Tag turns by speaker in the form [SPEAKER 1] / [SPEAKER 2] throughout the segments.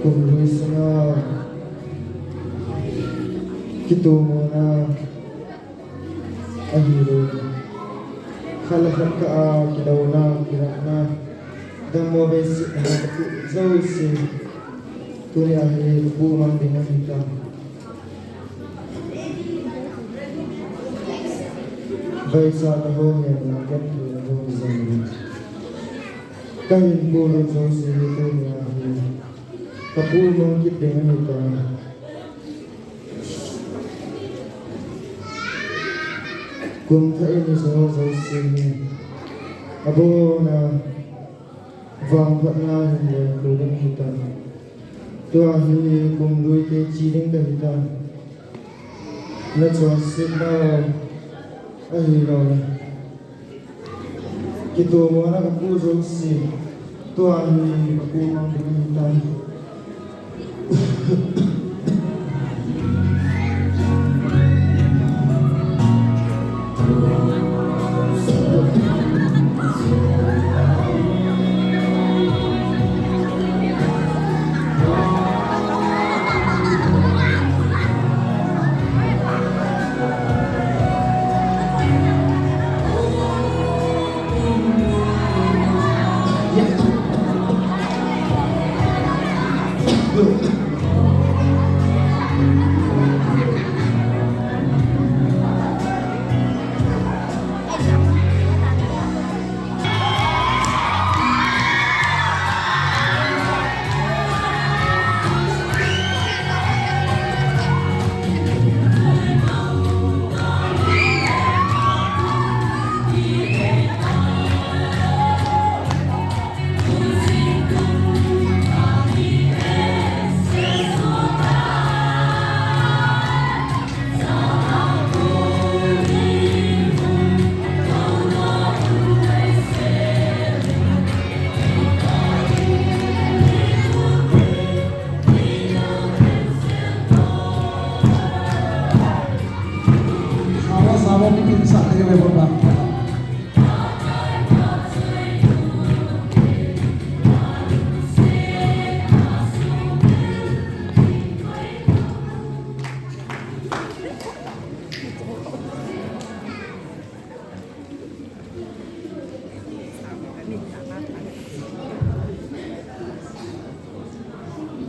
[SPEAKER 1] Kung Luis na kito mo na ahiro kalakan ka kidaw na kirak na dang mo besi zawisi tuni ahiro bumang dengan kita baisa taho yang nakan ho zambi kahin pulong zawisi tuni ahiro kapulong kit dengan kita kung kaini sa sini abo na vang na hindi kulong kita to ahi kung lui ke chiring da kita na chosit na ahi ro kito mo na kapu si to ahi kapu mang kita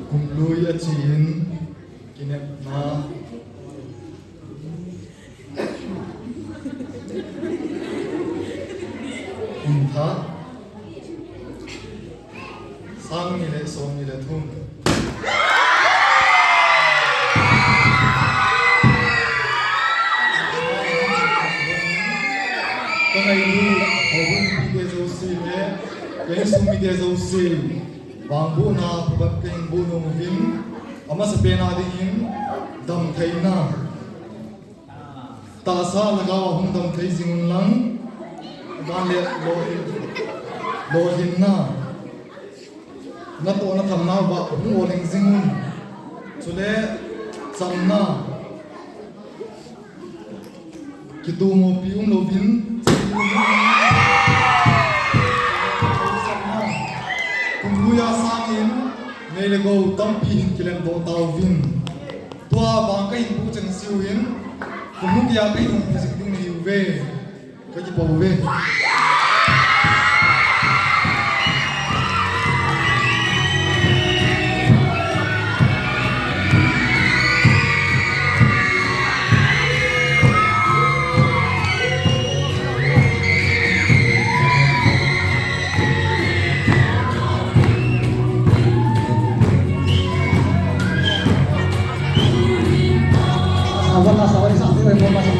[SPEAKER 1] kung lui achin kinet na tha sang ni le song ni le thum ko nai lu hobun bi de zo si le ke sum bi de zo si bangbu na pubat ken bu no vin ama sa pena ding dam thaina ta sa lagawa hum dam thai jingun lang dan le lo hin na to na tham na ba hum o ling jingun chule cham na kitu mo pium lo vin kung luya sangin nei le go tampi hin kilen do taw vin tua bang kai bu chang siuin kung mu ya kai dum phasik ding ni ve ka ji bo ve
[SPEAKER 2] Sabar, sabar, sampai reformasi